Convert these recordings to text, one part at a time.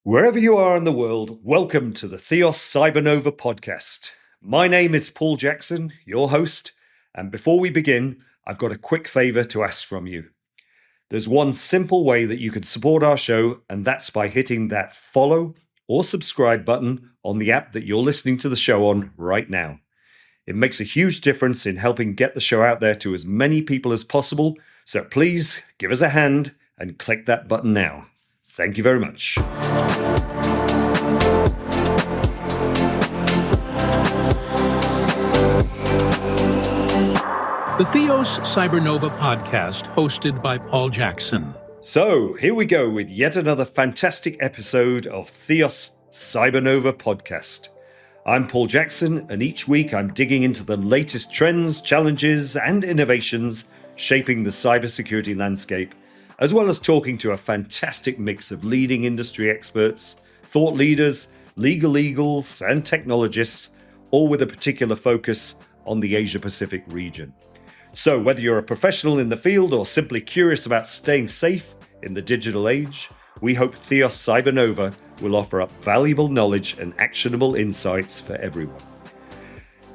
Wherever you are in the world, welcome to the THEOS Cybernova podcast. My name is Paul Jackson, your host, and before we begin, I've got a quick favor to ask from you. There's one simple way that you can support our show, and that's by hitting that follow or subscribe button on the app that you're listening to the show on right now. It makes a huge difference in helping get the show out there to as many people as possible, so please give us a hand and click that button now. Thank you very much. The THEOS Cybernova podcast, hosted by Paul Jackson. So, here we go with yet another fantastic episode of THEOS Cybernova podcast. I'm Paul Jackson, and each week I'm digging into the latest trends, challenges, and innovations shaping the cybersecurity landscape, as well as talking to a fantastic mix of leading industry experts, thought leaders, legal eagles, and technologists, all with a particular focus on the Asia-Pacific region. So whether you're a professional in the field or simply curious about staying safe in the digital age, we hope THEOS Cybernova will offer up valuable knowledge and actionable insights for everyone.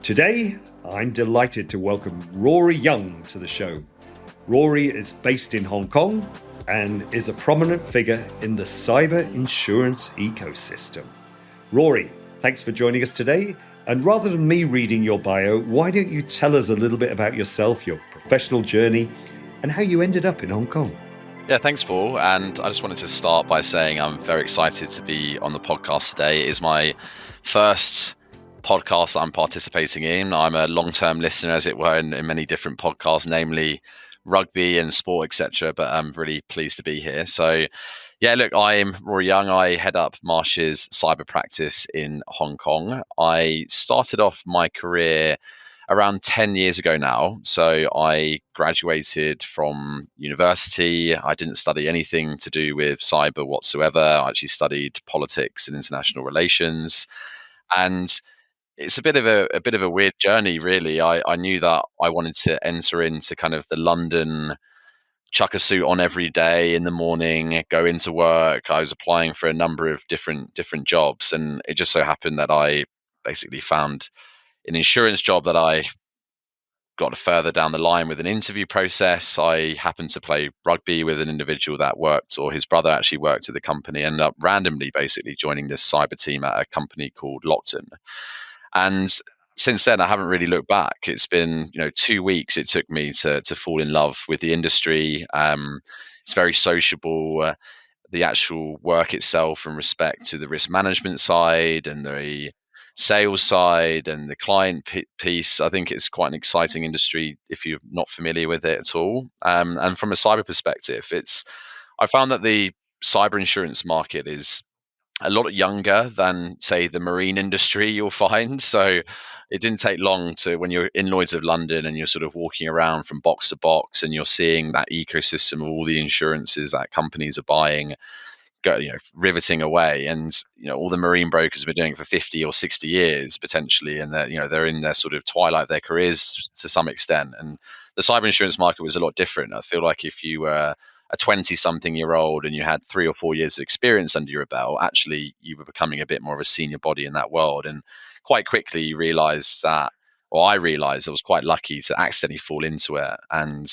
Today, I'm delighted to welcome Rory Young to the show. Rory is based in Hong Kong and is a prominent figure in the cyber insurance ecosystem. Rory, thanks for joining us today. And rather than me reading your bio, why don't you tell us a little bit about yourself, your professional journey, and how you ended up in Hong Kong? Yeah, thanks, Paul. And I just wanted to start by saying I'm very excited to be on the podcast today. It is my first podcast I'm participating in. I'm a long-term listener, as it were, in many different podcasts, namely rugby and sport, etc. But I'm really pleased to be here. So, yeah, look, I'm Rory Young. I head up Marsh's cyber practice in Hong Kong. I started off my career around 10 years ago now. So I graduated from university. I didn't study anything to do with cyber whatsoever. I actually studied politics and international relations. And it's a bit of a weird journey, really. I knew that I wanted to enter into kind of the London chuck a suit on every day in the morning, go into work. I was applying for a number of different jobs, and it just so happened that I basically found an insurance job that I got further down the line with an interview process. I happened to play rugby with an individual that worked, or his brother actually worked at the company, ended up randomly basically joining this cyber team at a company called Lockton. And since then, I haven't really looked back. It's been, 2 weeks it took me to fall in love with the industry. It's very sociable. The actual work itself in respect to the risk management side and the sales side and the client piece, I think it's quite an exciting industry if you're not familiar with it at all. And from a cyber perspective, I found that the cyber insurance market is a lot younger than, say, the marine industry you'll find. So it didn't take long to, when you're in Lloyd's of London and you're sort of walking around from box to box and you're seeing that ecosystem of all the insurances that companies are buying, riveting away. And, all the marine brokers have been doing it for 50 or 60 years potentially. And they're in their sort of twilight of their careers to some extent. And the cyber insurance market was a lot different. I feel like if you were a 20-something-year-old and you had 3 or 4 years of experience under your belt, actually you were becoming a bit more of a senior body in that world. And quite quickly you realized that, or I realized I was quite lucky to accidentally fall into it and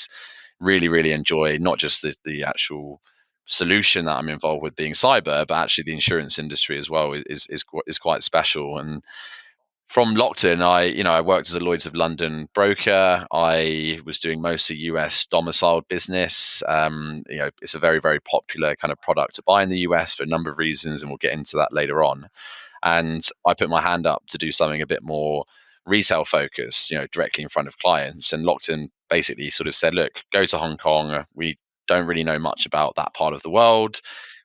really, really enjoy not just the actual solution that I'm involved with being cyber, but actually the insurance industry as well is quite special. And from Lockton, I worked as a Lloyd's of London broker. I was doing mostly US domiciled business. It's a very, very popular kind of product to buy in the US for a number of reasons, and we'll get into that later on. And I put my hand up to do something a bit more retail focused, directly in front of clients. And Lockton basically sort of said, look, go to Hong Kong. We don't really know much about that part of the world.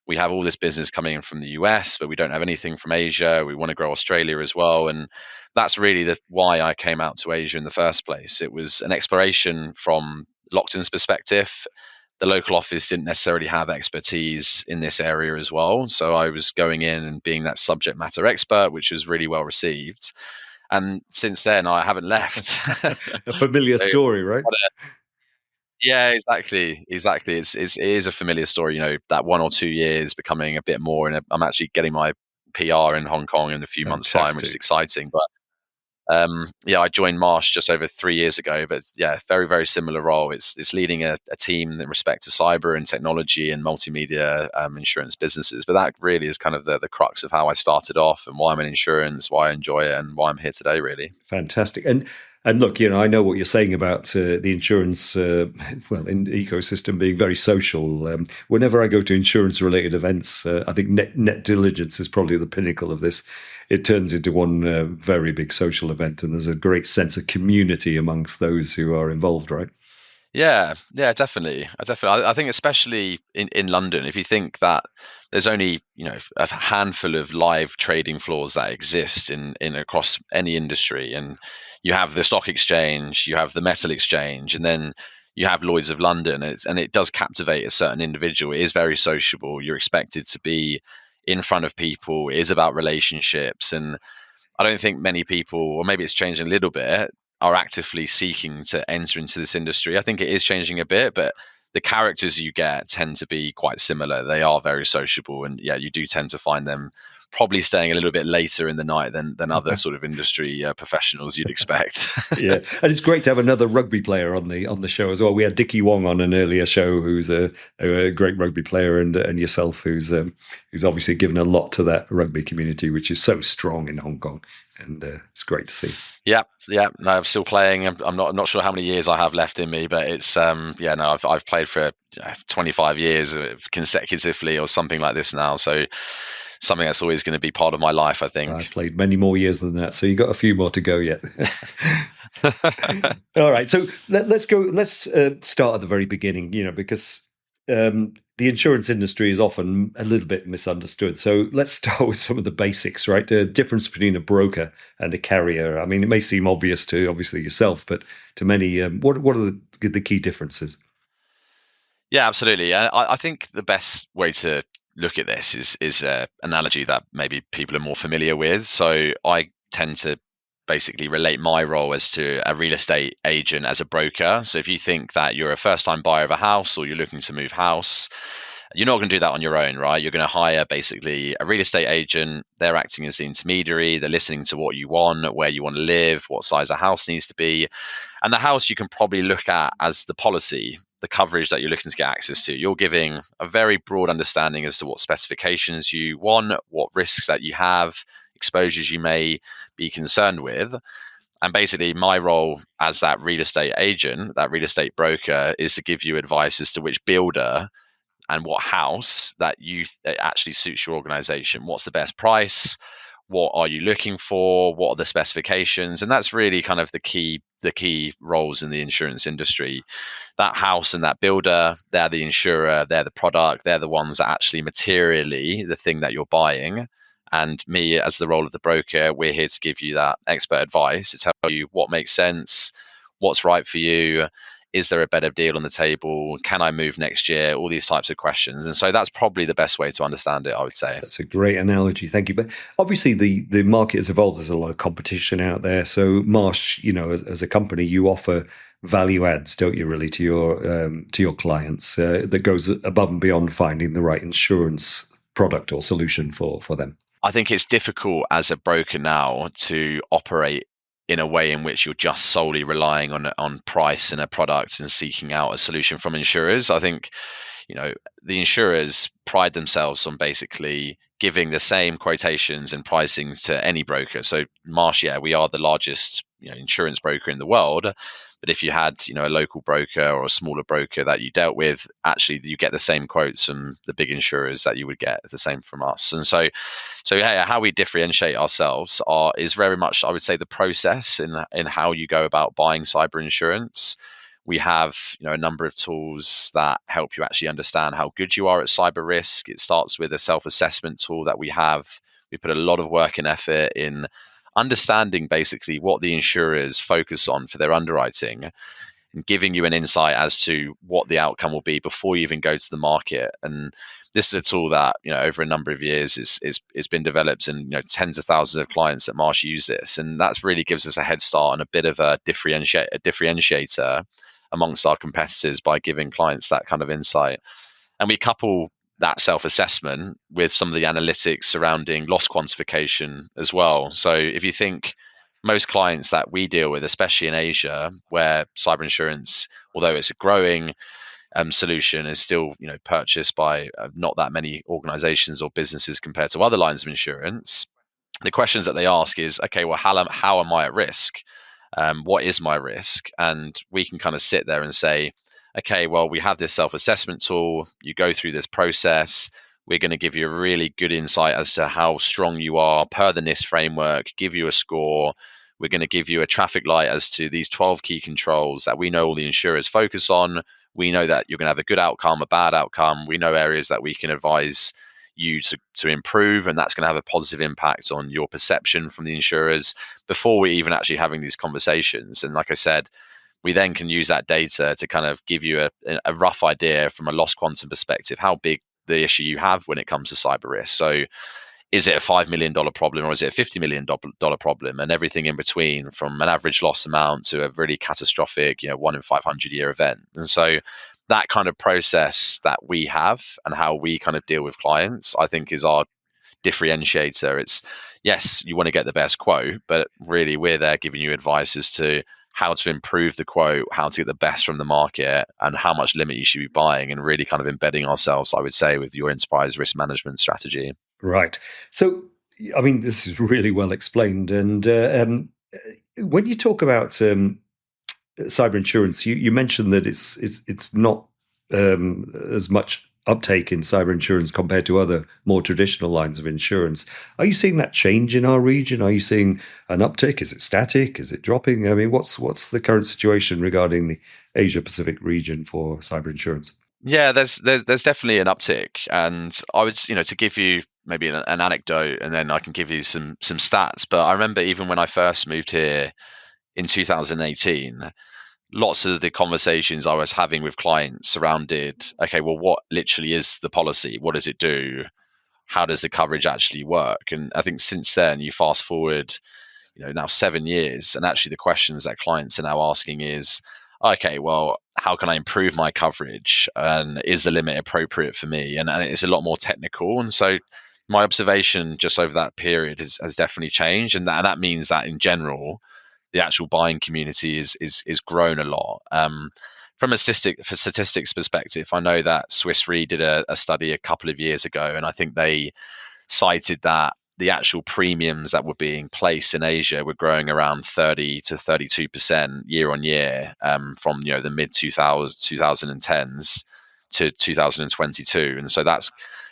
We have all this business coming in from the US, but we don't have anything from Asia. We want to grow Australia as well. And that's really why I came out to Asia in the first place. It was an exploration from Lockton's perspective. The local office didn't necessarily have expertise in this area as well. So I was going in and being that subject matter expert, which was really well received. And since then, I haven't left. A familiar story, right? Yeah, exactly. It is a familiar story. That 1 or 2 years becoming a bit more, and I'm actually getting my PR in Hong Kong in a few months' time, which is Fantastic. exciting. But yeah, I joined Marsh just over 3 years ago, but yeah, very, very similar role. It's leading a team in respect to cyber and technology and multimedia insurance businesses. But that really is kind of the crux of how I started off and why I'm in insurance, why I enjoy it, and why I'm here today, really. Fantastic. And look, I know what you're saying about the insurance, in ecosystem being very social. Whenever I go to insurance-related events, I think net diligence is probably the pinnacle of this. It turns into one very big social event, and there's a great sense of community amongst those who are involved, right? Yeah, yeah, definitely. I think especially in London, if you think that there's only a handful of live trading floors that exist in across any industry, and you have the stock exchange, you have the metal exchange, and then you have Lloyd's of London. And it does captivate a certain individual. It is very sociable. You're expected to be in front of people. It is about relationships, and I don't think many people, or maybe it's changing a little bit, are actively seeking to enter into this industry. I think it is changing a bit, but the characters you get tend to be quite similar. They are very sociable, and yeah, you do tend to find them probably staying a little bit later in the night than other sort of industry professionals you'd expect. Yeah, and it's great to have another rugby player on the show as well. We had Dickie Wong on an earlier show, who's a great rugby player, and yourself, who's obviously given a lot to that rugby community, which is so strong in Hong Kong, and it's great to see. Yeah, yeah. No, I'm still playing. I'm not sure how many years I have left in me, but it's yeah. No, I've played for 25 years consecutively or something like this now. So something that's always going to be part of my life, I I think. played many more years than that, so you got a few more to go yet. All right, so let's go. Let's start at the very beginning. Because the insurance industry is often a little bit misunderstood. So let's start with some of the basics, right? The difference between a broker and a carrier. I mean, it may seem obvious to obviously yourself, but to many, what are the key differences? Yeah, absolutely. I think the best way to look at this is an analogy that maybe people are more familiar with. So I tend to basically relate my role as to a real estate agent as a broker. So if you think that you're a first time buyer of a house or you're looking to move house, you're not going to do that on your own, right? You're going to hire basically a real estate agent. They're acting as the intermediary. They're listening to what you want, where you want to live, what size a house needs to be. And the house you can probably look at as the policy, the coverage that you're looking to get access to. You're giving a very broad understanding as to what specifications you want, what risks that you have, exposures you may be concerned with. And basically, my role as that real estate agent, that real estate broker, is to give you advice as to which builder and what house that actually suits your organization. What's the best price? What are you looking for? What are the specifications? And that's really kind of the key roles in the insurance industry. That house and that builder, they're the insurer, they're the product, they're the ones that actually materially the thing that you're buying. And me, as the role of the broker, we're here to give you that expert advice to tell you what makes sense, what's right for you. Is there a better deal on the table? Can I move next year? All these types of questions. And so that's probably the best way to understand it, I would say. That's a great analogy. Thank you. But obviously, the market has evolved. There's a lot of competition out there. So, Marsh, as a company, you offer value adds, don't you? Really, to your clients that goes above and beyond finding the right insurance product or solution for them. I think it's difficult as a broker now to operate in a way in which you're just solely relying on price and a product and seeking out a solution from insurers. I think the insurers pride themselves on basically giving the same quotations and pricings to any broker. So Marsh, yeah, we are the largest insurance broker in the world. But if you had a local broker or a smaller broker that you dealt with, actually you get the same quotes from the big insurers that you would get the same from us. And so yeah, how we differentiate ourselves is very much, I would say, the process in how you go about buying cyber insurance. We have a number of tools that help you actually understand how good you are at cyber risk. It starts with a self-assessment tool that we have. We put a lot of work and effort in understanding basically what the insurers focus on for their underwriting and giving you an insight as to what the outcome will be before you even go to the market. And this is a tool that over a number of years is been developed, and tens of thousands of clients at Marsh use this, and that's really gives us a head start and a bit of a differentiator amongst our competitors by giving clients that kind of insight. And we couple that self-assessment with some of the analytics surrounding loss quantification as well. So if you think most clients that we deal with, especially in Asia, where cyber insurance, although it's a growing solution, is still purchased by not that many organizations or businesses compared to other lines of insurance. The questions that they ask is, okay, well, how am I at risk? What is my risk? And we can kind of sit there and say, okay, well, we have this self-assessment tool. You go through this process. We're going to give you a really good insight as to how strong you are per the NIST framework, give you a score. We're going to give you a traffic light as to these 12 key controls that we know all the insurers focus on. We know that you're going to have a good outcome, a bad outcome. We know areas that we can advise you to improve, and that's going to have a positive impact on your perception from the insurers before we're even actually having these conversations. And like I said, we then can use that data to kind of give you a rough idea from a loss quantum perspective, how big the issue you have when it comes to cyber risk. So is it a $5 million problem or is it a $50 million problem, and everything in between, from an average loss amount to a really catastrophic 1 in 500 year event. And so that kind of process that we have and how we kind of deal with clients, I think, is our differentiator. It's, yes, you want to get the best quote, but really we're there giving you advice as to how to improve the quote, how to get the best from the market, and how much limit you should be buying, and really kind of embedding ourselves, I would say, with your enterprise risk management strategy. Right. So, I mean, this is really well explained. And when you talk about cyber insurance, you mentioned that it's not as much uptake in cyber insurance compared to other more traditional lines of insurance. Are you seeing that change in our region? Are you seeing an uptick? Is it static? Is it dropping? I mean, what's the current situation regarding the Asia Pacific region for cyber insurance? Yeah, there's definitely an uptick, and I would, to give you maybe an anecdote, and then I can give you some stats. But I remember even when I first moved here in 2018, lots of the conversations I was having with clients surrounded, okay, well, what literally is the policy? What does it do? How does the coverage actually work? And I think since then, you fast forward, now 7 years, and actually the questions that clients are now asking is, okay, well, how can I improve my coverage? And is the limit appropriate for me? And it's a lot more technical. And so my observation just over that period has definitely changed. And that means that in general, the actual buying community is grown a lot. From a statistics perspective, I know that Swiss Re did a study a couple of years ago, and I think they cited that the actual premiums that were being placed in Asia were growing around 30 to 32% year on year, from the mid 2010s to 2022, and so that's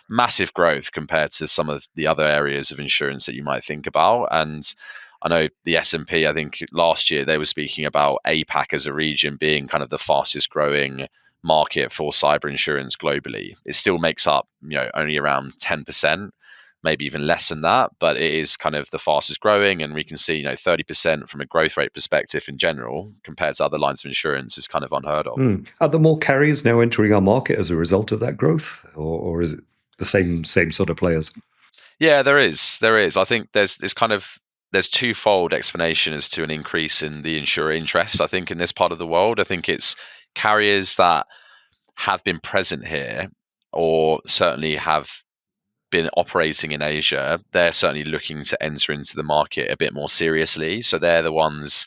massive growth compared to some of the other areas of insurance that you might think about. And I know the S&P, I think last year they were speaking about APAC as a region being kind of the fastest growing market for cyber insurance globally. It still makes up, only around 10%, maybe even less than that, but it is kind of the fastest growing. And we can see, 30% from a growth rate perspective in general compared to other lines of insurance is kind of unheard of. Are there more carriers now entering our market as a result of that growth, or is it the same sort of players? Yeah, there is. I think there's twofold explanation as to an increase in the insurer interest, I think, in this part of the world. I think it's carriers that have been present here, or certainly have been operating in Asia. They're certainly looking to enter into the market a bit more seriously. So they're the ones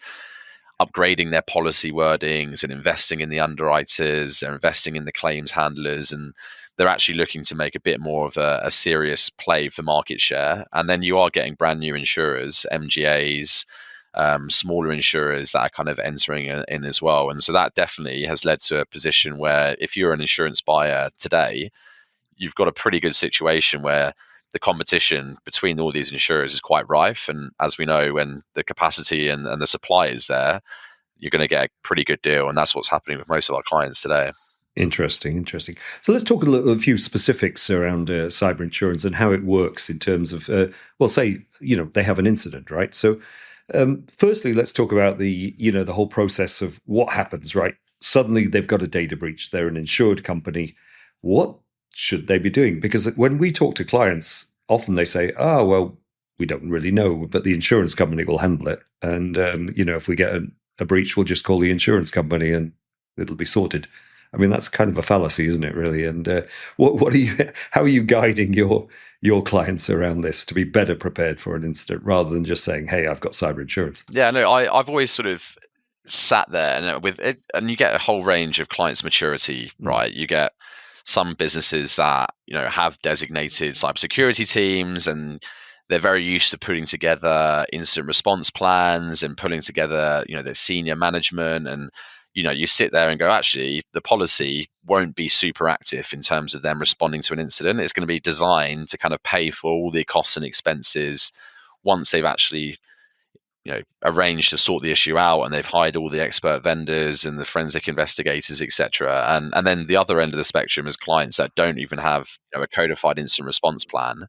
upgrading their policy wordings and investing in the underwriters. They're investing in the claims handlers, and they're actually looking to make a bit more of a serious play for market share. And then you are getting brand new insurers, MGAs, smaller insurers that are kind of entering in as well. And so that definitely has led to a position where if you're an insurance buyer today, you've got a pretty good situation where the competition between all these insurers is quite rife. And as we know, when the capacity and the supply is there, you're going to get a pretty good deal. And that's what's happening with most of our clients today. Interesting. So let's talk a few specifics around cyber insurance and how it works in terms of, say, they have an incident, right? So firstly, let's talk about the whole process of what happens, right? Suddenly they've got a data breach. They're an insured company. What should they be doing? Because when we talk to clients, often they say, oh, well, we don't really know, but the insurance company will handle it. And, if we get a breach, we'll just call the insurance company and it'll be sorted. I mean, that's kind of a fallacy, isn't it, really? And how are you guiding your clients around this to be better prepared for an incident rather than just saying, hey, I've got cyber insurance? Yeah, no, I've always sort of sat there and with it, and you get a whole range of clients' maturity, right? You get some businesses that have designated cybersecurity teams, and they're very used to putting together incident response plans and pulling together their senior management, and you sit there and go, actually the policy won't be super active in terms of them responding to an incident. It's going to be designed to kind of pay for all the costs and expenses once they've actually arranged to sort the issue out, and they've hired all the expert vendors and the forensic investigators, etc. And then the other end of the spectrum is clients that don't even have a codified incident response plan.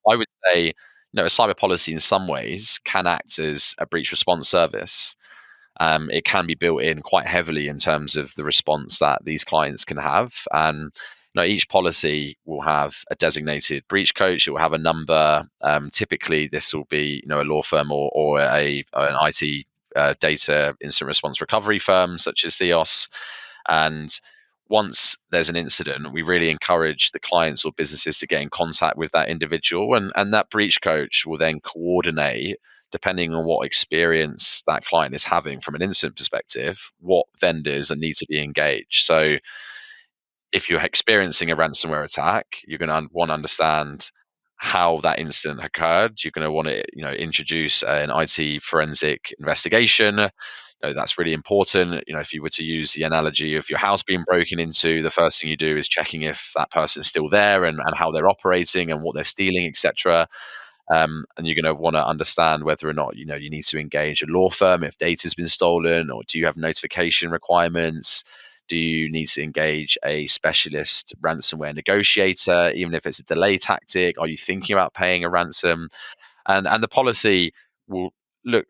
I would say a cyber policy in some ways can act as a breach response service. It can be built in quite heavily in terms of the response that these clients can have. And each policy will have a designated breach coach. It will have a number. Typically, this will be a law firm or an IT data incident response recovery firm such as THEOS. And once there's an incident, we really encourage the clients or businesses to get in contact with that individual, and that breach coach will then coordinate, depending on what experience that client is having from an incident perspective, what vendors need to be engaged. So if you're experiencing a ransomware attack, you're going to want to understand how that incident occurred. You're going to want to, introduce an IT forensic investigation. That's really important. If you were to use the analogy of your house being broken into, the first thing you do is checking if that person's still there and how they're operating and what they're stealing, etc. And you're going to want to understand whether or not you need to engage a law firm if data's been stolen, or do you have notification requirements? Do you need to engage a specialist ransomware negotiator, even if it's a delay tactic? Are you thinking about paying a ransom? And the policy will look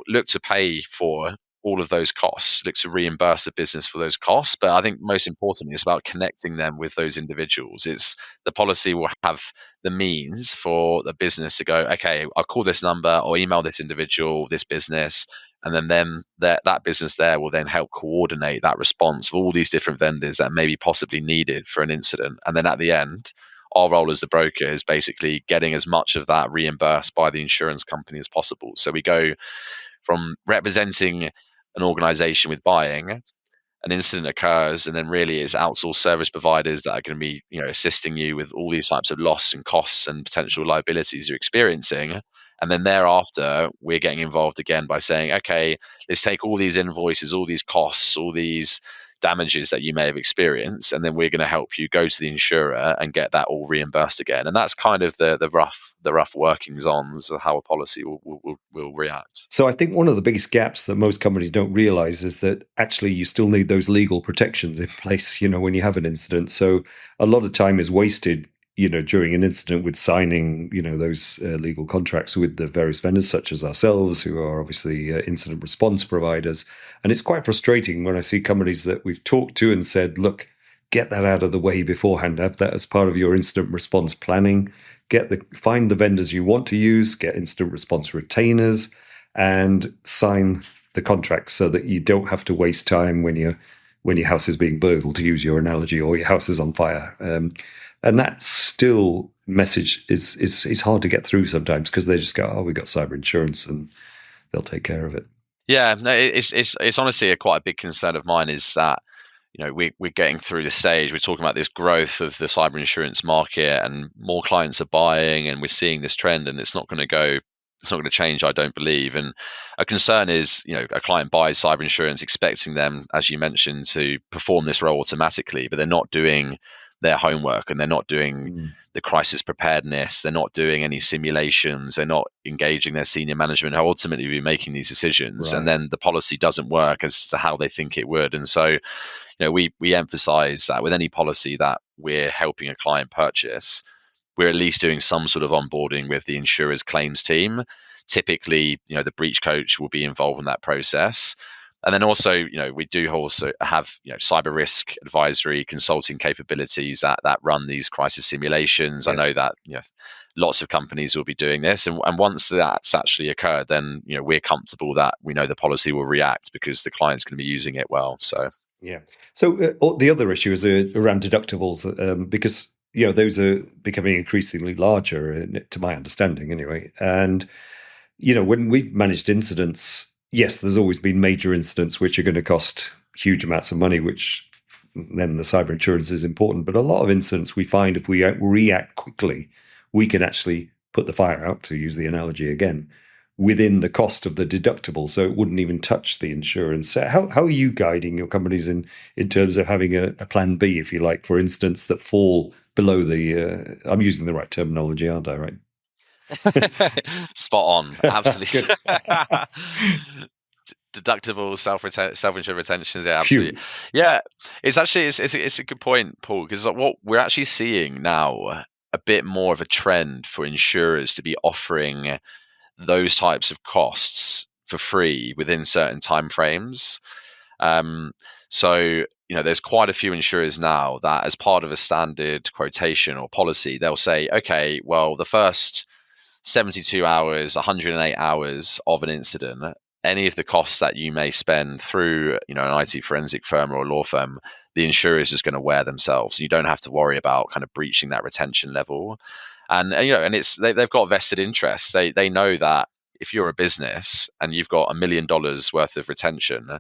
look to pay for all of those costs, look to reimburse the business for those costs. But I think most importantly, it's about connecting them with those individuals. It's the policy will have the means for the business to go, okay, I'll call this number or email this individual, this business, and then that business there will then help coordinate that response of all these different vendors that may be possibly needed for an incident. And then at the end, our role as the broker is basically getting as much of that reimbursed by the insurance company as possible. So we go from representing an organization with buying, an incident occurs, and then really it's outsourced service providers that are going to be assisting you with all these types of loss and costs and potential liabilities you're experiencing. And then thereafter we're getting involved again by saying, okay, let's take all these invoices, all these costs, all these damages that you may have experienced, and then we're going to help you go to the insurer and get that all reimbursed again. And that's kind of the rough workings on how a policy will react. So I think one of the biggest gaps that most companies don't realize is that actually you still need those legal protections in place, when you have an incident. So a lot of time is wasted, during an incident with signing, those legal contracts with the various vendors such as ourselves, who are obviously incident response providers. And it's quite frustrating when I see companies that we've talked to and said, look, get that out of the way beforehand, have that as part of your incident response planning, find the vendors you want to use, get incident response retainers, and sign the contracts so that you don't have to waste time when your house is being burgled, to use your analogy, or your house is on fire. And that still message is hard to get through sometimes because they just go, oh, we've got cyber insurance and they'll take care of it. Yeah, no, it's honestly quite a big concern of mine is that we're getting through the stage. We're talking about this growth of the cyber insurance market, and more clients are buying, and we're seeing this trend, and it's not going to change, I don't believe. And a concern is, a client buys cyber insurance expecting them, as you mentioned, to perform this role automatically, but they're not doing their homework, and they're not doing the crisis preparedness. They're not doing any simulations. They're not engaging their senior management who ultimately be making these decisions. Right. And then the policy doesn't work as to how they think it would. And so, we emphasize that with any policy that we're helping a client purchase, we're at least doing some sort of onboarding with the insurer's claims team. Typically, the breach coach will be involved in that process. And then also, we do also have, cyber risk advisory consulting capabilities that run these crisis simulations. Yes. I know that, lots of companies will be doing this. And once that's actually occurred, then, we're comfortable that we know the policy will react because the client's going to be using it well. So. Yeah. So the other issue is around deductibles, because those are becoming increasingly larger, to my understanding, anyway. And when we've managed incidents, yes, there's always been major incidents which are going to cost huge amounts of money, which then the cyber insurance is important. But a lot of incidents we find if we react quickly, we can actually put the fire out, to use the analogy again, within the cost of the deductible, so it wouldn't even touch the insurance. So how are you guiding your companies in terms of having a plan B, if you like, for instance, that fall below the I'm using the right terminology, aren't I, right? Spot on, absolutely. Good. Deductible self-insured retentions, yeah, absolutely. Phew. Yeah, it's a good point, Paul, because what we're actually seeing now, a bit more of a trend for insurers to be offering those types of costs for free within certain timeframes. So there's quite a few insurers now that, as part of a standard quotation or policy, they'll say, okay, well, the first 72 hours, 108 hours of an incident, any of the costs that you may spend through, an IT forensic firm or a law firm, the insurer is just going to wear themselves. You don't have to worry about kind of breaching that retention level. And it's they've got vested interests. They know that if you're a business and you've got $1 million worth of retention,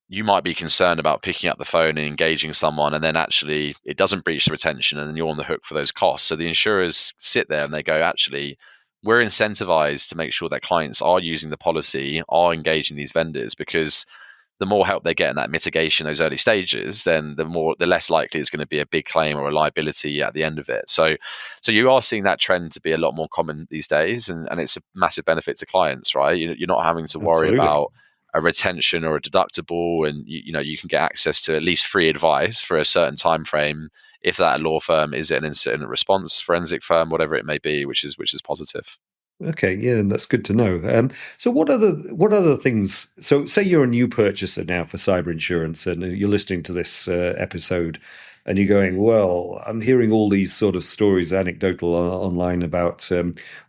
you might be concerned about picking up the phone and engaging someone, and then actually it doesn't breach the retention, and then you're on the hook for those costs. So the insurers sit there and they go, actually, we're incentivized to make sure that clients are using the policy, are engaging these vendors, because the more help they get in that mitigation, those early stages, then the less likely it's going to be a big claim or a liability at the end of it. So you are seeing that trend to be a lot more common these days, and it's a massive benefit to clients, right? You're not having to worry Absolutely. about a retention or a deductible, and you can get access to at least free advice for a certain time frame, if that law firm is an incident response forensic firm, whatever it may be, which is positive. Okay, yeah, that's good to know. So what other things? So say you're a new purchaser now for cyber insurance, and you're listening to this episode, and you're going, "Well, I'm hearing all these sort of stories, anecdotal online about,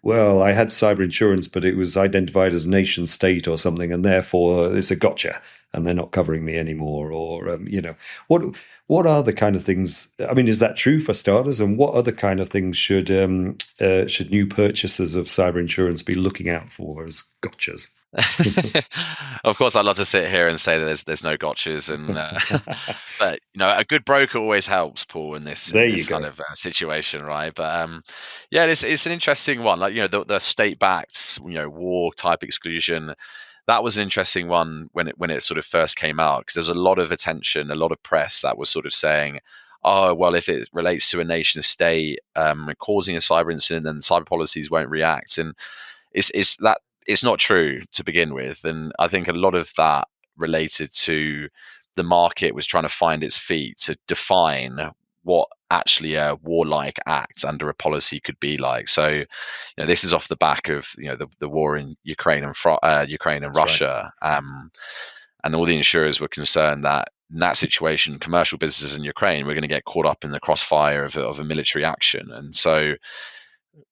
well, I had cyber insurance, but it was identified as nation state or something, and therefore it's a gotcha, and they're not covering me anymore." Or what what are the kind of things? I mean, is that true for starters? And what other kind of things should new purchasers of cyber insurance be looking out for as gotchas? Of course, I'd love to sit here and say that there's no gotchas, and but a good broker always helps, Paul, in this There you kind go. of situation, right? But yeah, it's an interesting one. Like the state-backed war type exclusion, that was an interesting one when it sort of first came out, because there's a lot of attention, a lot of press that was sort of saying, oh, well, if it relates to a nation state causing a cyber incident, then cyber policies won't react. And it's not true to begin with. And I think a lot of that related to the market was trying to find its feet to define what actually a warlike act under a policy could be like. So, this is off the back of the war in Ukraine and That's right. Russia, and all the insurers were concerned that in that situation, commercial businesses in Ukraine were going to get caught up in the crossfire of a military action, and so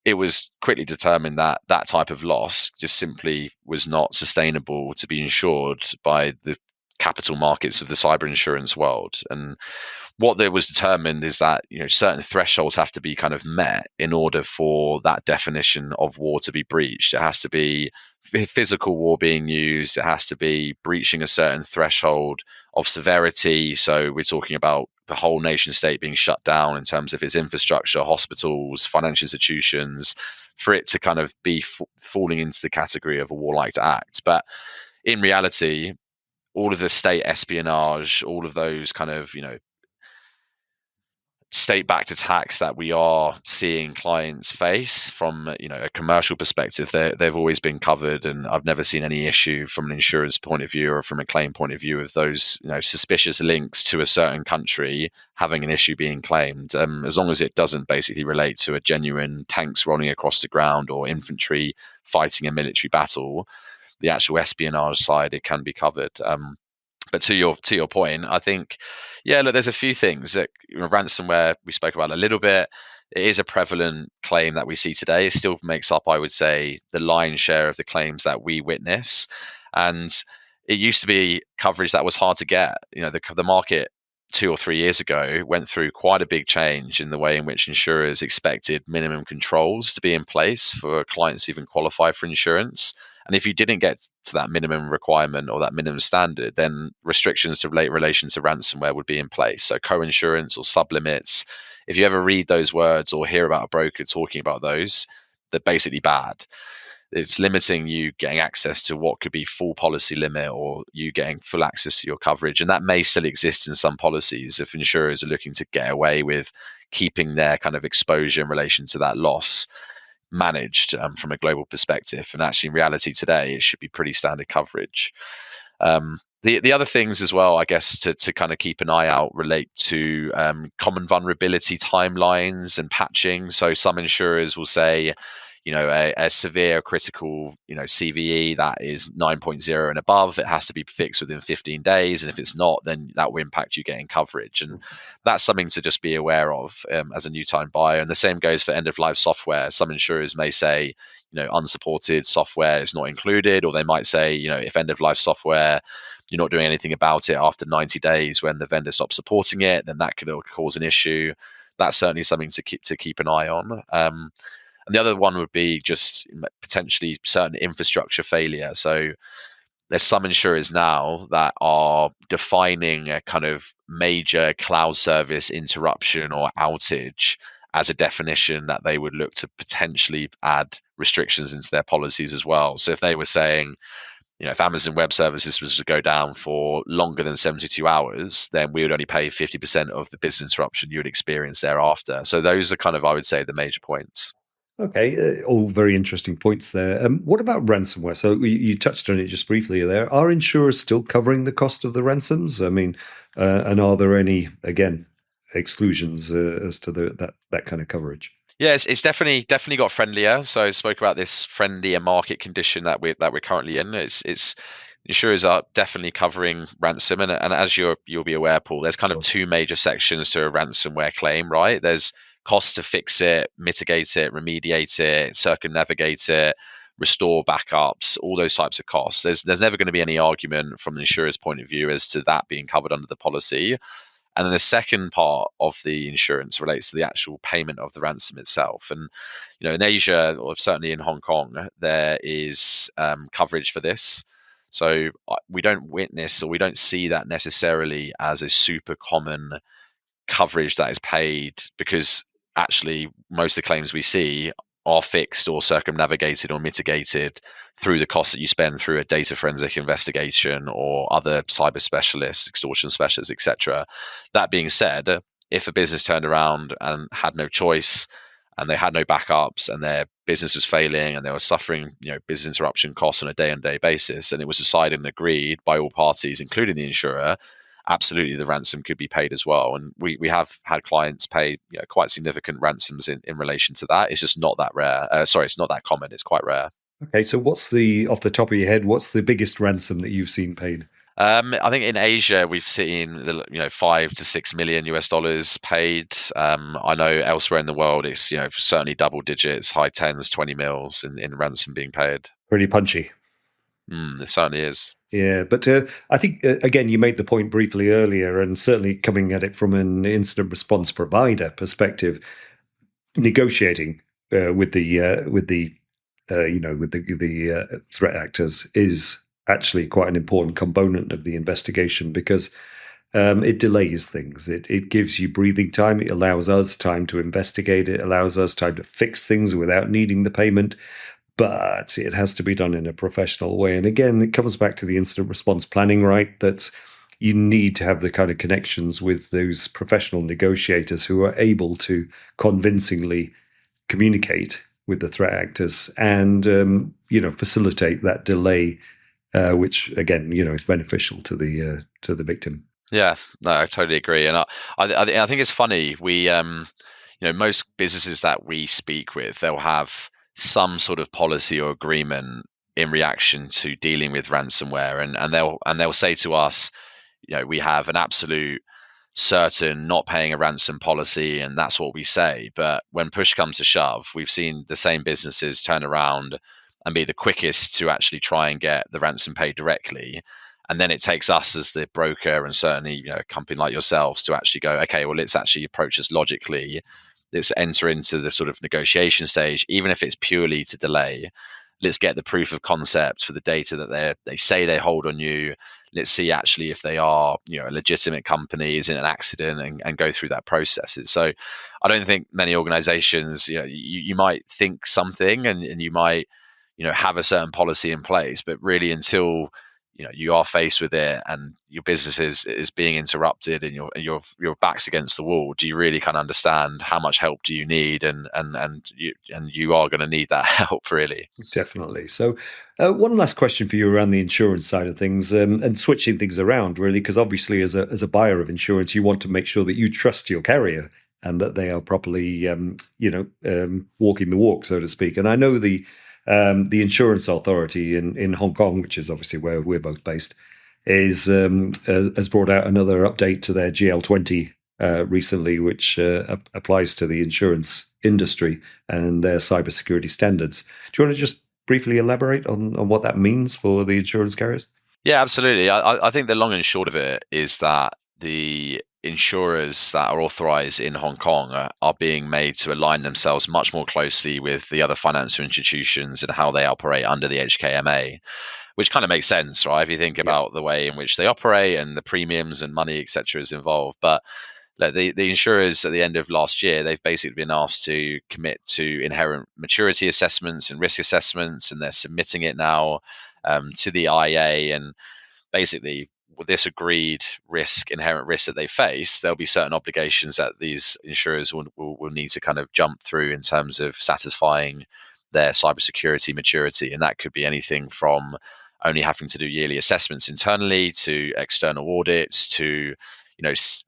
it was quickly determined that that type of loss just simply was not sustainable to be insured by the capital markets of the cyber insurance world. And what there was determined is that certain thresholds have to be kind of met in order for that definition of war to be breached. It has to be physical war being used. It has to be breaching a certain threshold of severity. So we're talking about the whole nation state being shut down in terms of its infrastructure, hospitals, financial institutions, for it to kind of be falling into the category of a warlike act. But in reality, all of the state espionage, all of those kind of state-backed attacks that we are seeing clients face from a commercial perspective, they've always been covered, and I've never seen any issue from an insurance point of view or from a claim point of view of those suspicious links to a certain country having an issue being claimed, as long as it doesn't basically relate to a genuine tanks rolling across the ground or infantry fighting a military battle. The actual espionage side, it can be covered. But to your point, I think, yeah, look, there's a few things that ransomware we spoke about a little bit. It is a prevalent claim that we see today. It still makes up, I would say, the lion's share of the claims that we witness. And it used to be coverage that was hard to get. The market 2 or 3 years ago went through quite a big change in the way in which insurers expected minimum controls to be in place for clients to even qualify for insurance. And if you didn't get to that minimum requirement or that minimum standard, then restrictions to relation to ransomware would be in place. So co-insurance or sublimits. If you ever read those words or hear about a broker talking about those, they're basically bad. It's limiting you getting access to what could be full policy limit or you getting full access to your coverage. And that may still exist in some policies if insurers are looking to get away with keeping their kind of exposure in relation to that loss managed from a global perspective. And actually, in reality today, it should be pretty standard coverage. The other things as well, I guess, to kind of keep an eye out relate to common vulnerability timelines and patching. So some insurers will say, a severe critical, CVE that is 9.0 and above, it has to be fixed within 15 days. And if it's not, then that will impact you getting coverage. And that's something to just be aware of as a new time buyer. And the same goes for end of life software. Some insurers may say, unsupported software is not included, or they might say, if end of life software, you're not doing anything about it after 90 days when the vendor stops supporting it, then that could cause an issue. That's certainly something to keep an eye on. And the other one would be just potentially certain infrastructure failure. So there's some insurers now that are defining a kind of major cloud service interruption or outage as a definition that they would look to potentially add restrictions into their policies as well. So if they were saying, if Amazon Web Services was to go down for longer than 72 hours, then we would only pay 50% of the business interruption you would experience thereafter. So those are kind of, I would say, the major points. Okay, all very interesting points there. What about ransomware? So you touched on it just briefly there. Are insurers still covering the cost of the ransoms? I mean, and are there any, again, exclusions as to that kind of coverage? Yeah, it's definitely got friendlier. So I spoke about this friendlier market condition that we're currently in. It's insurers are definitely covering ransom, and as you'll be aware, Paul, there's kind of two major sections to a ransomware claim, right? There's costs to fix it, mitigate it, remediate it, circumnavigate it, restore backups, all those types of costs. There's never going to be any argument from the insurer's point of view as to that being covered under the policy. And then the second part of the insurance relates to the actual payment of the ransom itself. And in Asia, or certainly in Hong Kong, there is coverage for this. So we don't witness or we don't see that necessarily as a super common coverage that is paid, because actually most of the claims we see are fixed or circumnavigated or mitigated through the costs that you spend through a data forensic investigation or other cyber specialists, extortion specialists, etc. That being said, if a business turned around and had no choice and they had no backups and their business was failing and they were suffering, business interruption costs on a day-on-day basis, and it was decided and agreed by all parties, including the insurer, absolutely the ransom could be paid as well. And we have had clients pay quite significant ransoms in relation to that. It's just not that rare. It's not that common. It's quite rare. Okay, so off the top of your head, what's the biggest ransom that you've seen paid? I think in Asia we've seen the $5 to $6 million US paid. I know elsewhere in the world it's certainly double digits, high tens, 20 mils in ransom being paid. Pretty punchy. It certainly is. Yeah, but I think, again, you made the point briefly earlier, and certainly coming at it from an incident response provider perspective, negotiating with the threat actors is actually quite an important component of the investigation, because it delays things. It gives you breathing time. It allows us time to investigate. It allows us time to fix things without needing the payment. But it has to be done in a professional way. And again, it comes back to the incident response planning, right? That you need to have the kind of connections with those professional negotiators who are able to convincingly communicate with the threat actors and, facilitate that delay, which again, is beneficial to the victim. Yeah, no, I totally agree. And I think it's funny. We, most businesses that we speak with, they'll have some sort of policy or agreement in reaction to dealing with ransomware, and they'll say to us, we have an absolute certain not paying a ransom policy, and that's what we say. But when push comes to shove, we've seen the same businesses turn around and be the quickest to actually try and get the ransom paid directly. And then it takes us as the broker, and certainly a company like yourselves, to actually go, okay, well, let's actually approach this logically. Let's enter into the sort of negotiation stage, even if it's purely to delay. Let's get the proof of concept for the data that they say they hold on you. Let's see actually if they are a legitimate company, is in an accident, and go through that process. So I don't think many organizations, you might think something, and you might have a certain policy in place, but really until you are faced with it and your business is being interrupted and your back's against the wall, do you really kind of understand how much help do you need, and you are going to need that help, really. Definitely. So one last question for you around the insurance side of things, and switching things around, really, because obviously as a buyer of insurance, you want to make sure that you trust your carrier and that they are properly walking the walk, so to speak. And I know the insurance authority in Hong Kong, which is obviously where we're both based, has brought out another update to their GL20 recently, which applies to the insurance industry and their cybersecurity standards. Do you want to just briefly elaborate on what that means for the insurance carriers? Yeah, absolutely. I think the long and short of it is that the insurers that are authorized in Hong Kong are being made to align themselves much more closely with the other financial institutions and how they operate under the HKMA, which kind of makes sense, right? If you think about the way in which they operate and the premiums and money, etc., is involved. But the insurers at the end of last year, they've basically been asked to commit to inherent maturity assessments and risk assessments, and they're submitting it now to the IA. And basically, with this agreed inherent risk that they face, there'll be certain obligations that these insurers will need to kind of jump through in terms of satisfying their cybersecurity maturity. And that could be anything from only having to do yearly assessments internally to external audits to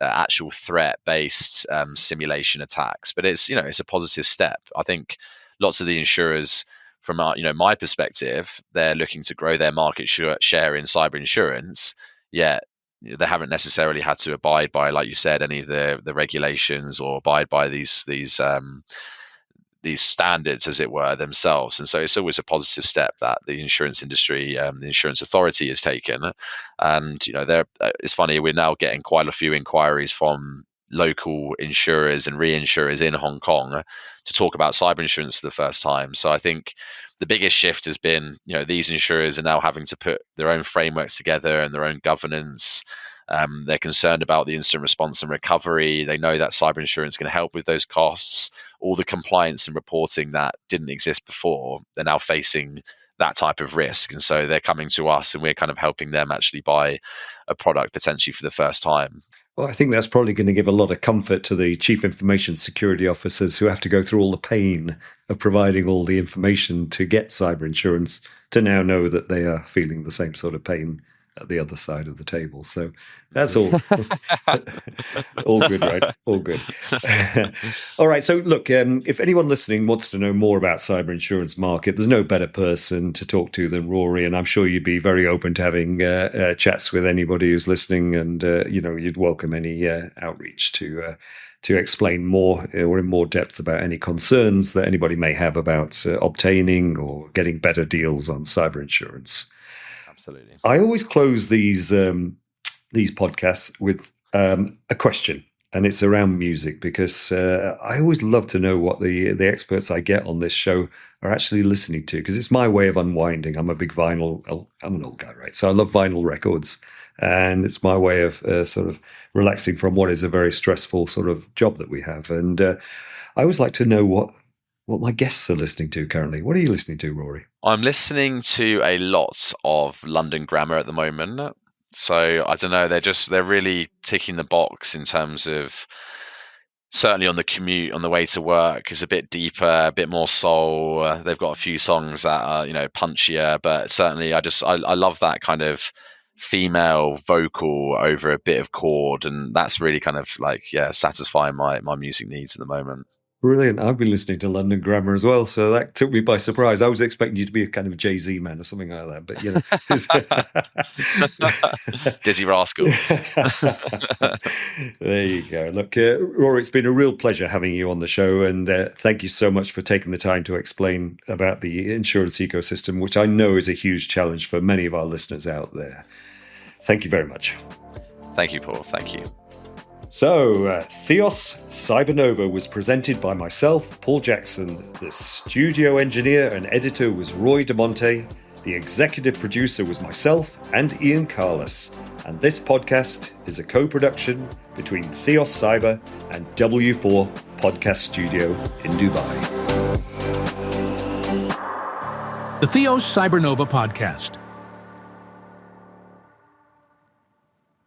actual threat-based simulation attacks. But it's a positive step. I think lots of the insurers, from my perspective, they're looking to grow their market share in cyber insurance, yet they haven't necessarily had to abide by, like you said, any of the regulations or abide by these standards, as it were, themselves. And so it's always a positive step that the insurance industry, the insurance authority, has taken. And it's funny, we're now getting quite a few inquiries from local insurers and reinsurers in Hong Kong to talk about cyber insurance for the first time. So I think the biggest shift has been, these insurers are now having to put their own frameworks together and their own governance. They're concerned about the incident response and recovery. They know that cyber insurance can help with those costs. All the compliance and reporting that didn't exist before, they're now facing that type of risk. And so they're coming to us, and we're kind of helping them actually buy a product potentially for the first time. Well, I think that's probably going to give a lot of comfort to the chief information security officers who have to go through all the pain of providing all the information to get cyber insurance, to now know that they are feeling the same sort of pain at the other side of the table. So that's all all good, right? All good. All right. So look, if anyone listening wants to know more about cyber insurance market, there's no better person to talk to than Rory, and I'm sure you'd be very open to having chats with anybody who's listening, and you'd welcome any outreach to explain more or in more depth about any concerns that anybody may have about obtaining or getting better deals on cyber insurance. Absolutely. I always close these podcasts with a question, and it's around music, because I always love to know what the experts I get on this show are actually listening to, because it's my way of unwinding. I'm a big I'm an old guy, right? So I love vinyl records, and it's my way of sort of relaxing from what is a very stressful sort of job that we have. And I always like to know what my guests are listening to currently. What are you listening to, Rory? I'm listening to a lot of London Grammar at the moment. So I don't know, they're really ticking the box in terms of, certainly on the commute, on the way to work, is a bit deeper, a bit more soul. They've got a few songs that are, punchier, but certainly I love that kind of female vocal over a bit of chord, and that's really kind of satisfying my music needs at the moment. Brilliant. I've been listening to London Grammar as well, so that took me by surprise. I was expecting you to be a kind of Jay-Z man or something like that, but Dizzy Rascal. There you go. Look, Rory, it's been a real pleasure having you on the show, and thank you so much for taking the time to explain about the insurance ecosystem, which I know is a huge challenge for many of our listeners out there. Thank you very much. Thank you, Paul. Thank you. So, THEOS Cybernova was presented by myself, Paul Jackson. The studio engineer and editor was Roy DeMonte. The executive producer was myself and Ian Carlos. And this podcast is a co-production between THEOS Cyber and W4 Podcast Studio in Dubai. The THEOS Cybernova podcast